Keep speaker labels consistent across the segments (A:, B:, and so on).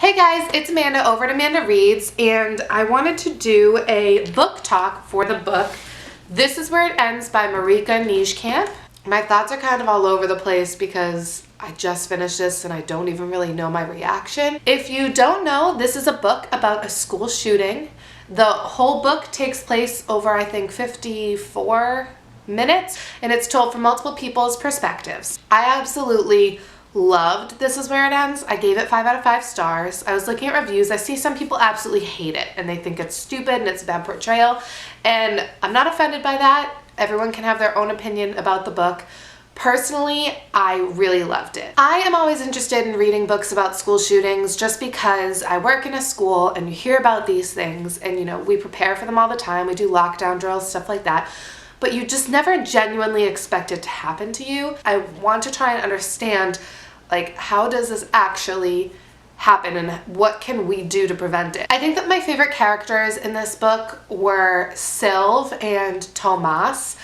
A: Hey guys, it's Amanda over at AmandaReads, and I wanted to do a book talk for the book This Is Where It Ends by Marieke Nijkamp. My thoughts are kind of all over the place because I just finished this and I don't even really know my reaction. If you don't know, this is a book about a school shooting. The whole book takes place over, I think, 54 minutes, and it's told from multiple people's perspectives. I absolutely loved This Is Where It Ends. I gave it 5 out of 5 stars. I was looking at reviews. I see some people absolutely hate it and they think it's stupid and it's a bad portrayal, and I'm not offended by that. Everyone can have their own opinion about the book. Personally, I really loved it. I am always interested in reading books about school shootings just because I work in a school and you hear about these things and, you know, we prepare for them all the time. We do lockdown drills, stuff like that. But you just never genuinely expect it to happen to you. I want to try and understand, like, how does this actually happen and what can we do to prevent it? I think that my favorite characters in this book were Sylv and Tomas.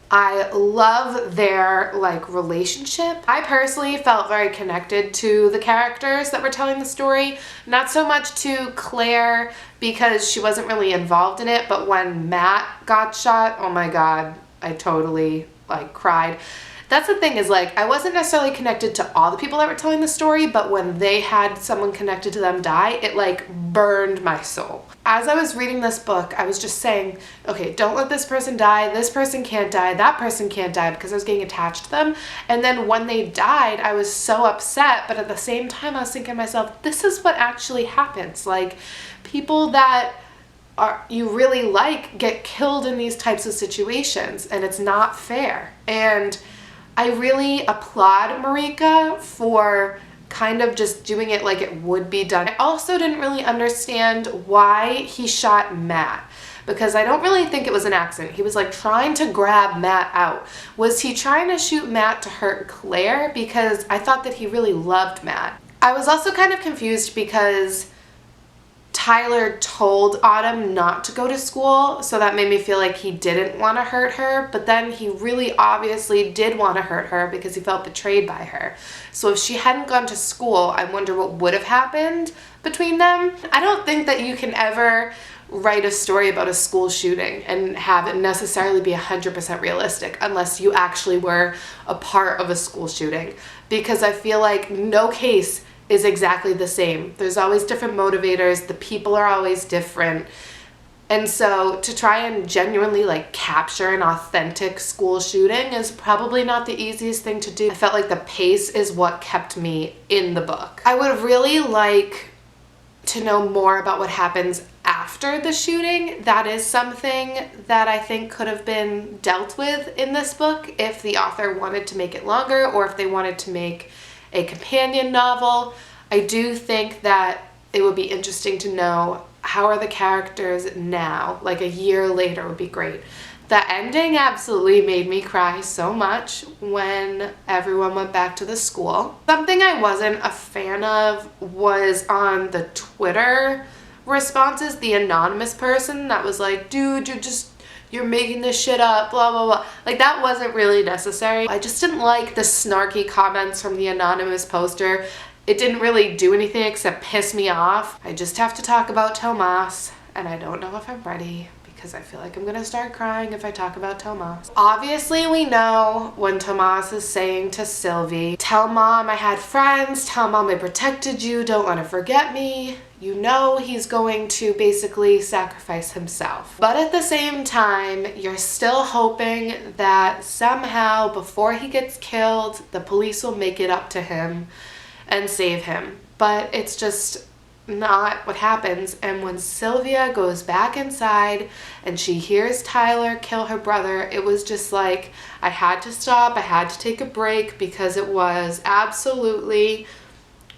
A: I love their relationship. I personally felt very connected to the characters that were telling the story. Not so much to Claire because she wasn't really involved in it, but when Matt got shot, oh my god, I totally cried. That's the thing, is I wasn't necessarily connected to all the people that were telling the story, but when they had someone connected to them die, it burned my soul. As I was reading this book, I was just saying, okay, don't let this person die, this person can't die, that person can't die, because I was getting attached to them. And then when they died, I was so upset, but at the same time I was thinking to myself, this is what actually happens. People that you really get killed in these types of situations, and it's not fair. And I really applaud Marieke for kind of just doing it like it would be done. I also didn't really understand why he shot Matt, because I don't really think it was an accident. He was trying to grab Matt out. Was he trying to shoot Matt to hurt Claire? Because I thought that he really loved Matt. I was also kind of confused because Tyler told Autumn not to go to school, so that made me feel like he didn't want to hurt her, but then he really obviously did want to hurt her because he felt betrayed by her. So if she hadn't gone to school, I wonder what would have happened between them. I don't think that you can ever write a story about a school shooting and have it necessarily be 100% realistic unless you actually were a part of a school shooting, because I feel like no case is exactly the same. There's always different motivators, the people are always different. And so to try and genuinely capture an authentic school shooting is probably not the easiest thing to do. I felt like the pace is what kept me in the book. I would really like to know more about what happens after the shooting. That is something that I think could have been dealt with in this book if the author wanted to make it longer, or if they wanted to make a companion novel. I do think that it would be interesting to know how are the characters now, a year later would be great. The ending absolutely made me cry so much when everyone went back to the school. Something I wasn't a fan of was on the Twitter responses, the anonymous person that was like, dude, you're making this shit up, blah, blah, blah. That wasn't really necessary. I just didn't like the snarky comments from the anonymous poster. It didn't really do anything except piss me off. I just have to talk about Tomas, and I don't know if I'm ready because I feel like I'm gonna start crying if I talk about Tomas. Obviously, we know when Tomas is saying to Sylvie, tell mom I had friends, tell mom I protected you, don't let her forget me. You know he's going to basically sacrifice himself. But at the same time, you're still hoping that somehow before he gets killed, the police will make it up to him and save him. But it's just not what happens. And when Sylvia goes back inside and she hears Tyler kill her brother, it was just I had to stop, I had to take a break because it was absolutely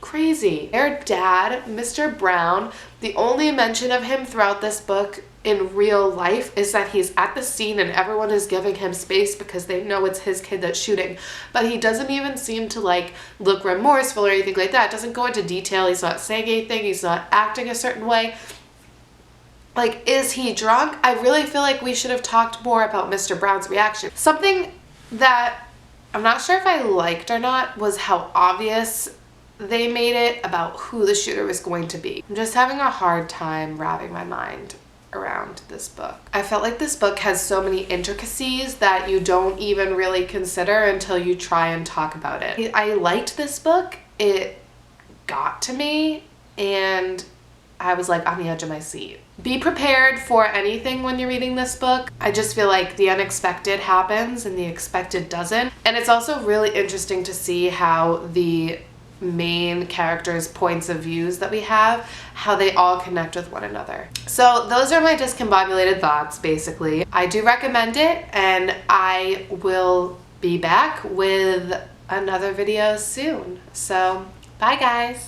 A: crazy. Their dad, Mr. Brown, the only mention of him throughout this book in real life is that he's at the scene and everyone is giving him space because they know it's his kid that's shooting. But he doesn't even seem to look remorseful or anything like that. Doesn't go into detail. He's not saying anything. He's not acting a certain way. Is he drunk? I really feel like we should have talked more about Mr. Brown's reaction. Something that I'm not sure if I liked or not was how obvious they made it about who the shooter was going to be. I'm just having a hard time wrapping my mind around this book. I felt like this book has so many intricacies that you don't even really consider until you try and talk about it. I liked this book. It got to me and I was like on the edge of my seat. Be prepared for anything when you're reading this book. I just feel like the unexpected happens and the expected doesn't. And it's also really interesting to see how the main characters' points of views that we have, how they all connect with one another. So those are my discombobulated thoughts, basically. I do recommend it, and I will be back with another video soon. So bye guys.